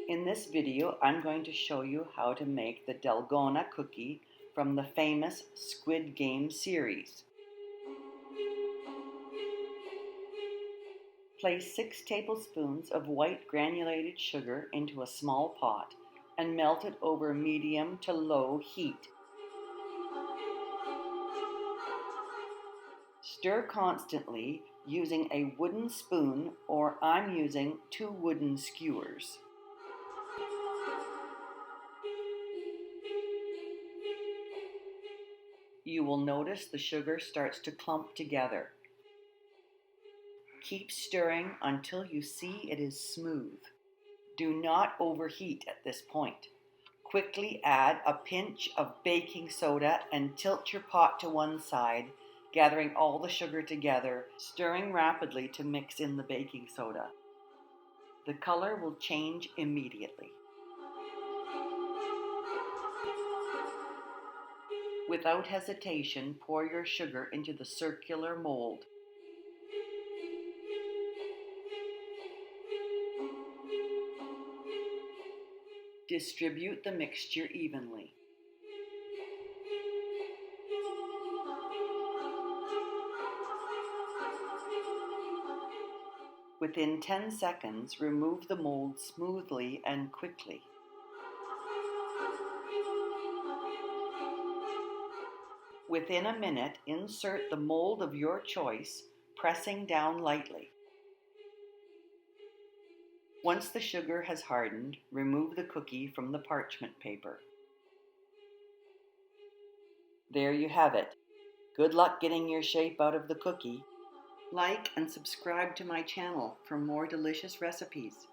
In this video, I'm going to show you how to make the Dalgona cookie from the famous Squid Game series. Place 6 tablespoons of white granulated sugar into a small pot and melt it over medium to low heat. Stir constantly using a wooden spoon, or I'm using 2 wooden skewers. You will notice the sugar starts to clump together. Keep stirring until you see it is smooth. Do not overheat at this point. Quickly add a pinch of baking soda and tilt your pot to one side, gathering all the sugar together, stirring rapidly to mix in the baking soda. The color will change immediately. Without hesitation, pour your sugar into the circular mold. Distribute the mixture evenly. Within 10 seconds, remove the mold smoothly and quickly. Within a minute, insert the mold of your choice, pressing down lightly. Once the sugar has hardened, remove the cookie from the parchment paper. There you have it. Good luck getting your shape out of the cookie. Like and subscribe to my channel for more delicious recipes.